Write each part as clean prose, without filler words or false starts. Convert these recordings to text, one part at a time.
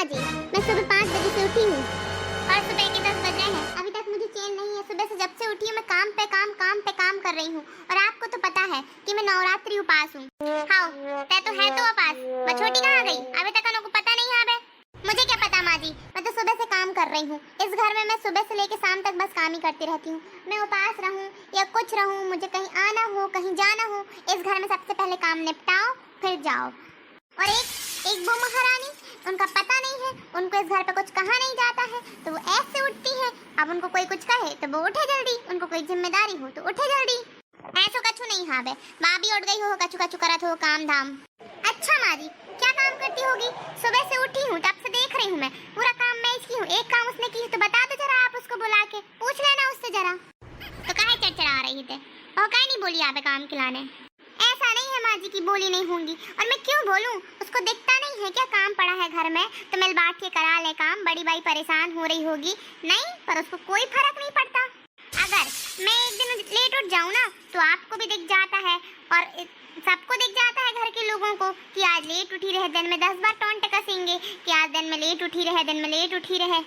माँ जी, मैं सुबह 5 बजे से उठी हूँ और सुबह के 10 बज रहे हैं। अभी तक मुझे चैन नहीं है। सुबह से जब से उठी हूँ मैं काम पे काम कर रही हूँ। और आपको तो पता है कि मैं नवरात्रि उपास हूँ। हाँ, तय तो है तो उपास। मैं छोटी कहाँ गई? अभी तक को पता नहीं है। मुझे क्या पता माँ जी, मैं तो सुबह से काम कर रही हूँ। इस घर में मैं सुबह से लेकर शाम तक बस काम ही करती रहती हूँ। मैं उपास रहूँ या कुछ रहूँ, मुझे कहीं आना हो कहीं जाना हो, इस घर में सबसे पहले काम निपटाओ फिर जाओ। और एक वो महारानी, उनका पता नहीं है, उनको इस घर पे कुछ कहा नहीं जाता है तो वो ऐसे उठती है। अब उनको कोई कुछ कहे तो वो उठे जल्दी, उनको कोई जिम्मेदारी हो तो उठे जल्दी। ऐसो कछु नहीं हाँ बे, माँ भी उठ गई हो, कछु कछु करत हो काम धाम। अच्छा माँ जी, क्या काम करती होगी? सुबह से उठी हूँ तब से देख रही हूँ मैं, पूरा काम मैं इसकी हूँ। एक काम उसने की तो बता दो जरा, आप उसको बुला के पूछ लेना उससे जरा। तो काहे चढ़चढ़ा रही थे और काहे नहीं बोली आप काम खिलाने? ऐसा नहीं है माँ जी की बोली नहीं होंगी, और मैं क्यों बोलूं? उसको दिखता नहीं है क्या काम पड़ा है घर में, तो मिल बांट के करा ले काम। बड़ी बाई परेशान हो रही होगी नहीं, पर उसको कोई फर्क नहीं पड़ता। अगर मैं एक दिन लेट उठ जाऊं ना तो आपको भी दिख जाता है और सबको दिख जाता है घर के लोगों को कि आज लेट उठी रहे। दिन में 10 बार टोंट कसेंगे कि आज दिन में लेट उठी रहे, दिन में लेट उठी रहे।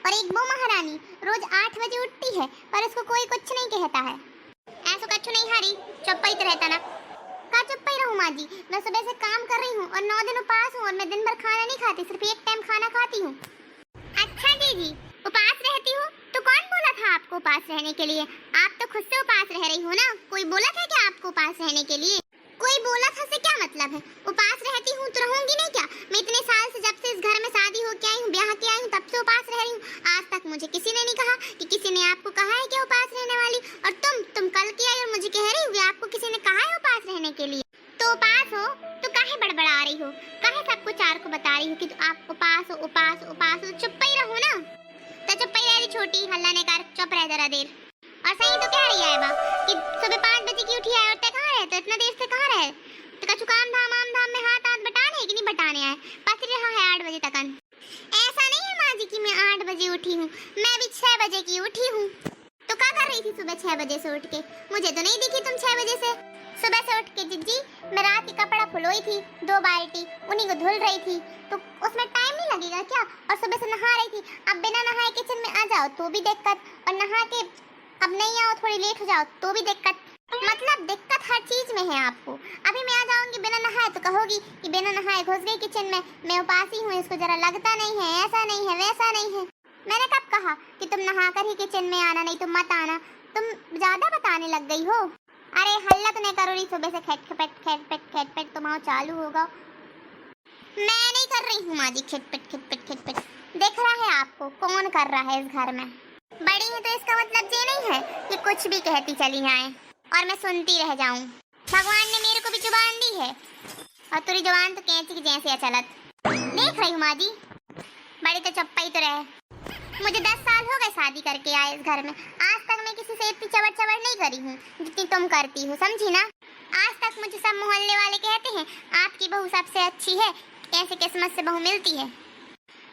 और एक वो महारानी रोज 8 बजे उठती है पर उसको कोई कुछ नहीं कहता है। ऐसा कछु नहीं हरी, चुप ही तो रहता ना। का चुप ही रहूं माँ जी, मैं सुबह से काम कर रही हूँ और 9 दिन उपास हूँ और मैं दिन भर खाना नहीं खाती, सिर्फ एक टाइम खाना खाती हूँ। अच्छा जी, उपास रहती हो तो कौन बोला था आपको उपास रहने के लिए? आप तो खुद से उपास रह रही हो ना, कोई बोला था क्या आपको उपास रहने के लिए? कोई बोला था से क्या मतलब है? उपास रहती हूँ तो रहूंगी नहीं क्या? मैं इतने साल से, जब से इस घर में शादी हो के आई हूँ, ब्याह के आई हूँ, तब से उपास रह रही हूँ। आज तक मुझे किसी ने नहीं कहा कि किसी ने आपको कहा है क्या उपास रहने वाली। और तुम कल की आई और मुझे कह रही हो आपको किसी ने कहा है उपास रहने के लिए? तो उपास हो तो काहे बड़बड़ा रही हो, काहे सबको चार को बता रही हो कि तो आप उपास हो उपास उपास हो? चुप ही रहो ना। तो चुप ही रह रही छोटी, हल्ला नहीं कर, चुप रह जरा देर। और सही तो कह रही है बा कि सुबह 5 बजे की उठी है और तक कहाँ रहे? तो इतना देर से कहाँ रहे? तो कछु काम धाम आम धाम में हाथ बटाने कि नहीं बटाने आए? पति रहा है 8 बजे तक। ऐसा नहीं है माँ जी कि मैं 8 बजे उठी हूँ, मैं भी 6 बजे की उठी हूँ। तो क्या कर रही थी सुबह 6 बजे से उठ के? मुझे तो नहीं दिखी तुम 6 बजे से। सुबह से उठ के जिज्जी मैं रात की कपड़ा फुलोई थी 2 बाल्टी, उन्हीं को धुल रही थी, तो उसमें टाइम नहीं लगेगा क्या? और सुबह से नहा रही थी, अब बिना नहाए किचन में आ जाओ तो भी दिक्कत, और नहा के अब नहीं आओ थोड़ी लेट हो जाओ तो भी दिक्कत। मतलब दिक्कत हर चीज में है आपको। अभी मैं आ जाऊंगी बिना नहाए तो कहोगी कि बिना नहाए घुस गई किचन में, मैं उपासी हूँ, इसको जरा लगता नहीं है, ऐसा नहीं है वैसा नहीं है। मैंने कब कहा कि तुम नहा कर ही किचन में आना, नहीं तुम मत आना? तुम ज्यादा बताने लग गई हो। अरे हल्ला तो नहीं करो रही सुबह से, खटपट तुम्हारा चालू होगा। मैं नहीं कर रही हूँ माँ जी खटपट। देख रहा है आपको कौन कर रहा है इस घर में? बड़ी है तो इसका मतलब ये नहीं है कि कुछ भी कहती चली जाए और मैं सुनती रह जाऊं। भगवान ने मेरे को भी जुबान दी है और तेरी जुबान तो कैंची की जैसे चलत। देख रही हूँ माँ जी, बड़ी तो चप्पा ही तो रहे। मुझे 10 साल हो गए शादी करके आए इस घर में, आज तक मैं किसी से इतनी चवड़ नहीं करी हूँ जितनी तुम करती हो, समझी ना? आज तक मुझे सब मोहल्ले वाले कहते हैं आपकी बहू सबसे अच्छी है, कैसे किस्मत से बहू मिलती है।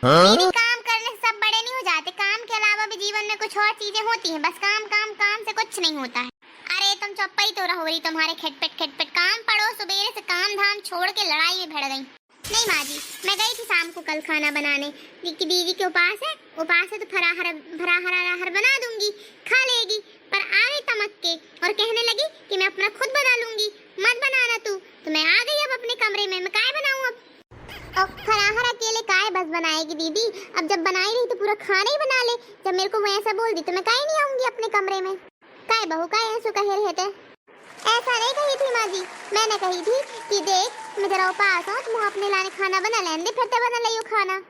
दीदी काम करने से सब बड़े नहीं हो जाते, काम के अलावा भी जीवन में कुछ और चीजें होती हैं, बस काम से कुछ नहीं होता है। अरे तुम चुप ही तो रहो रही, तुम्हारे खटपट काम पड़ो, सुबेरे से काम धाम छोड़ के लड़ाई में भिड़ गई। नहीं माँ जी, मैं गई थी शाम को कल खाना बनाने कि दीदी के उपास है तो भरा हरा बना दूंगी, खा लेगी। पर आ गई तमक के और कहने लगी कि मैं अपना खुद बना लूंगी, मत बनाना तू। तो मैं आ गई अब अपने कमरे में, मैं काय बनाऊं अब? और फराहर अकेले काय बस बनाएगी दीदी? अब जब बनाई रही तो पूरा खाना ही बना ले। जब मेरे को वो ऐसा बोल दी तो मैं काय नहीं आऊंगी अपने कमरे में। काय बहू काय ऐसा कहे रहते? ऐसा नहीं कही थी माँ जी, मैंने कही थी कि देख मैं जरा उपास हूँ, तुम अपने लाने खाना बना लेंदे, फिर तो बना लियो खाना।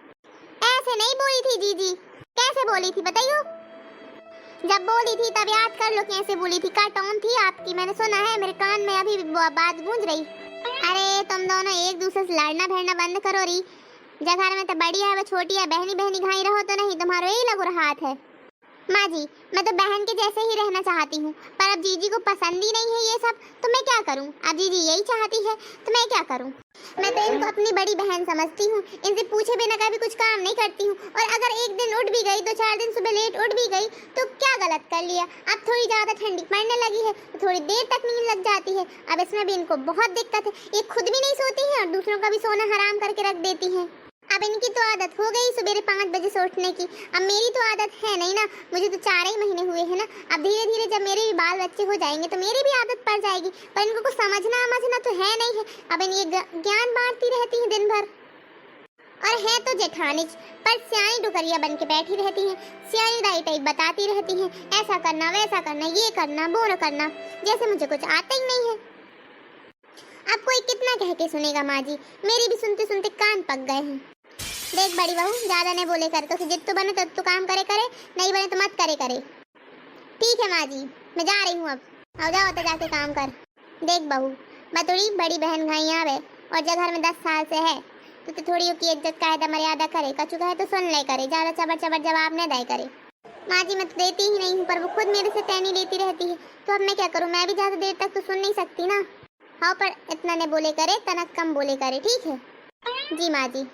ऐसे नहीं बोली थी जीजी। कैसे बोली थी बताइयो? जब बोली थी तब याद कर लो कैसे बोली थी, का टोन थी आपकी, मैंने सुना है, मेरे कान में अभी बात गूंज रही। अरे तुम दोनों एक दूसरे से लड़ना भिड़ना बंद करो री। जगह में तो बड़ी है वो छोटी है, बहनी घाई रहो तो नहीं, तुम्हारा यही लगो हाथ है। माँ जी मैं तो बहन के जैसे ही रहना चाहती हूँ, पर अब जीजी को पसंद ही नहीं है ये सब, तो मैं क्या करूँ? अब जीजी यही चाहती है तो मैं क्या करूँ? मैं तो इनको अपनी बड़ी बहन समझती हूँ, इनसे पूछे बिना कभी कुछ काम नहीं करती हूँ। और अगर एक दिन उठ भी गई, 2-4 दिन सुबह लेट उठ भी गई तो क्या गलत कर लिया? अब थोड़ी ज्यादा ठंडी पड़ने लगी है तो थोड़ी देर तक नींद लग जाती है। अब इसमें भी इनको बहुत दिक्कत है, ये खुद भी नहीं सोती है और दूसरों का भी सोना हराम करके रख देती है। अब इनकी तो आदत हो गई सवेरे 5 बजे से उठने की, अब मेरी तो आदत है नहीं ना, मुझे तो 4 ही महीने हुए हैं ना। अब धीरे धीरे जब मेरे भी बाल बच्चे हो जाएंगे तो मेरी भी आदत पड़ जाएगी, पर इनको कुछ समझना तो है नहीं है। अब ये ज्ञान बांटती रहती है दिन भर, और है तो जेठानी पर सियानी डुकरिया बन के बैठी रहती है, सियानी दाई टाइप बताती रहती है, ऐसा करना वैसा करना, ये करना वो न करना, जैसे मुझे कुछ आता ही नहीं है। अब कोई कितना कह के सुनेगा माँ जी, मेरी भी सुनते सुनते कान पक गए हैं। देख बड़ी बहू, ज्यादा नहीं बोले कर, तो जितना बने तो काम करे करे, नहीं बने तो मत करे करे। ठीक है माँ जी, मैं जा रही हूँ अब। आओ जाओ तो जाके काम कर। देख बहू, बतौड़ी बड़ी बहन घाई आवे और जब घर में 10 साल से है तो थोड़ी की इज्जत कायदा मर्यादा करे, कछु कहे तो सुन ले करे, ज्यादा चबर चबर जवाब न दे करे। माँ जी मैं तो देती ही नहीं हूँ, पर वो खुद मेरे से टहनी लेती रहती है, तो अब मैं क्या करूँ, मैं भी ज्यादा देर तक तो सुन नहीं सकती ना। हाँ पर इतना ने बोले करे, तनक कम बोले करे, ठीक है जी माँ जी।